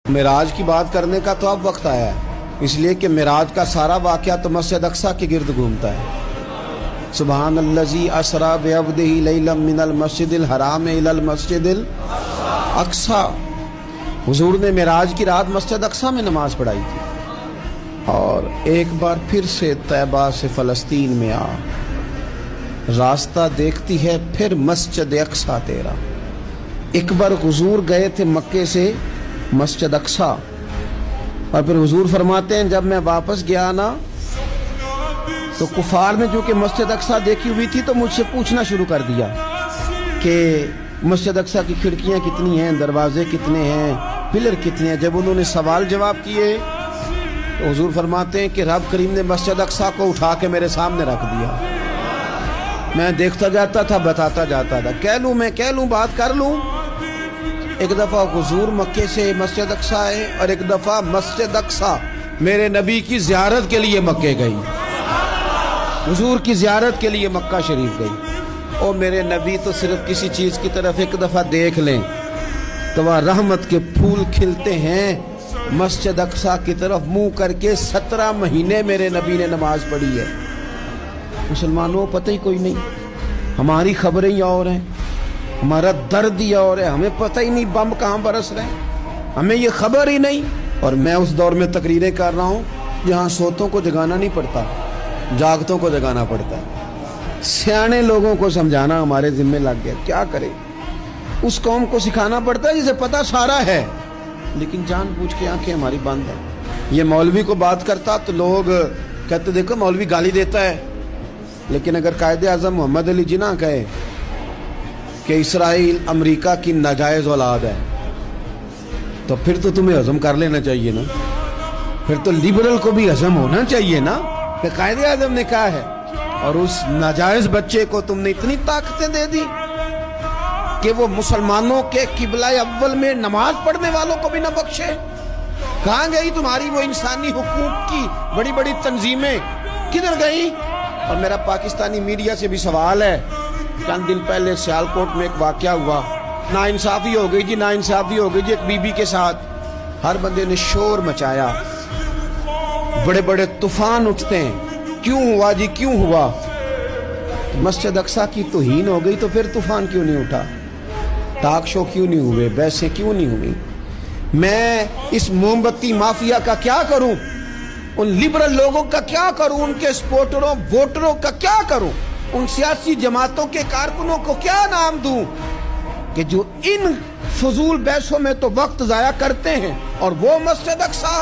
معراج کی بات کرنے کا تو اب وقت آیا ہے، اس لیے کہ معراج کا سارا واقعہ تو مسجد اقصیٰ کے گرد گھومتا ہے۔ سبحان الذی اسریٰ بعبدہ لیلا من المسجد الحرام الی المسجد الاقصیٰ۔ حضور نے معراج کی رات مسجد اقصیٰ میں نماز پڑھائی تھی، اور ایک بار پھر سے طیبہ سے فلسطین میں آ، راستہ دیکھتی ہے پھر مسجد اقصیٰ تیرا۔ ایک بار حضور گئے تھے مکے سے مسجد اقصیٰ، اور پھر حضور فرماتے ہیں جب میں واپس گیا نا تو کفار نے جو کہ مسجد اقصیٰ دیکھی ہوئی تھی تو مجھ سے پوچھنا شروع کر دیا کہ مسجد اقصیٰ کی کھڑکیاں کتنی ہیں، دروازے کتنے ہیں، پلر کتنے ہیں۔ جب انہوں نے سوال جواب کیے تو حضور فرماتے ہیں کہ رب کریم نے مسجد اقصیٰ کو اٹھا کے میرے سامنے رکھ دیا۔ میں دیکھتا جاتا تھا، بتاتا جاتا تھا، کہہ لوں بات کر لوں۔ ایک دفعہ حضور مکے سے مسجد اقصیٰ آئے، اور ایک دفعہ مسجد اقصیٰ میرے نبی کی زیارت کے لیے مکے گئی، حضور کی زیارت کے لیے مکہ شریف گئی۔ اور میرے نبی تو صرف کسی چیز کی طرف ایک دفعہ دیکھ لیں تو وہاں رحمت کے پھول کھلتے ہیں۔ مسجد اقصیٰ کی طرف منہ کر کے 17 مہینے میرے نبی نے نماز پڑھی ہے۔ مسلمانوں پتہ ہی کوئی نہیں، ہماری خبریں ہی اور ہیں، ہمارا درد ہی اور ہے، ہمیں پتہ ہی نہیں بم کہاں برس رہے ہیں، ہمیں یہ خبر ہی نہیں۔ اور میں اس دور میں تقریریں کر رہا ہوں جہاں سوتوں کو جگانا نہیں پڑتا، جاگتوں کو جگانا پڑتا ہے۔ سیانے لوگوں کو سمجھانا ہمارے ذمہ لگ گیا، کیا کرے؟ اس قوم کو سکھانا پڑتا ہے جسے پتہ سارا ہے، لیکن جان بوجھ کے آنکھیں ہماری بند ہیں۔ یہ مولوی کو بات کرتا تو لوگ کہتے دیکھو مولوی گالی دیتا ہے، لیکن اگر قائد اعظم محمد علی جناح کہے کہ اسرائیل امریکہ کی ناجائز اولاد ہے تو پھر تو تمہیں ہضم کر لینا چاہیے نا، پھر تو لیبرل کو بھی ہضم ہونا چاہیے نا کہ قائد اعظم نے کہا ہے، اور اس ناجائز بچے کو تم نے اتنی طاقتیں دے دی کہ وہ مسلمانوں کے قبلہ اول میں نماز پڑھنے والوں کو بھی نہ بخشے۔ کہاں گئی تمہاری وہ انسانی حقوق کی بڑی بڑی تنظیمیں، کدھر گئی؟ اور میرا پاکستانی میڈیا سے بھی سوال ہے، چند دن پہلے سیالکوٹ میں ایک واقعہ ہوا، ناانصافی ہو گئی جی ایک بی بی کے ساتھ، ہر بندے نے شور مچایا، بڑے بڑے طوفان اٹھتے ہیں، کیوں ہوا جی کیوں ہوا؟ مسجد اقصیٰ کی توہین ہو گئی تو پھر طوفان کیوں نہیں اٹھا؟ ٹاک شو کیوں نہیں ہوئے؟ بحثیں کیوں نہیں ہوئی؟ میں اس موم بتی مافیا کا کیا کروں؟ ان لبرل لوگوں کا کیا کروں؟ ان کے سپورٹروں ووٹروں کا کیا کروں؟ ان سیاسی جماعتوں کے کارکنوں کو کیا نام دوں کہ جو ان فضول بحثوں میں تو وقت ضائع کرتے ہیں، اور وہ مسجد اقصیٰ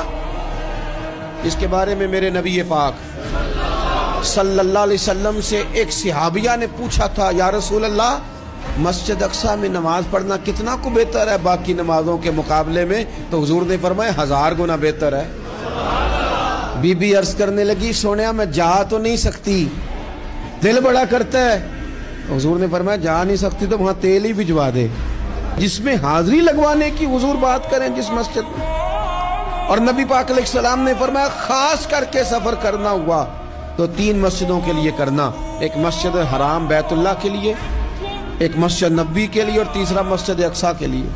اس کے بارے میں میرے نبی پاک صلی اللہ علیہ وسلم سے ایک صحابیہ نے پوچھا تھا، یا رسول اللہ مسجد اقصیٰ میں نماز پڑھنا کتنا کو بہتر ہے باقی نمازوں کے مقابلے میں؟ تو حضور نے فرمایا 1000 گنا بہتر ہے۔ بی بی عرض کرنے لگی سونیا میں جا تو نہیں سکتی، دل بڑا کرتا ہے۔ حضور نے فرمایا جا نہیں سکتی تو وہاں تیل ہی بھجوا دے، جس میں حاضری لگوانے کی حضور بات کریں جس مسجد میں۔ اور نبی پاک علیہ السلام نے فرمایا خاص کر کے سفر کرنا ہوا تو 3 مسجدوں کے لیے کرنا، ایک مسجد حرام بیت اللہ کے لیے، ایک مسجد نبوی کے لیے، اور تیسرا مسجد اقصیٰ کے لیے۔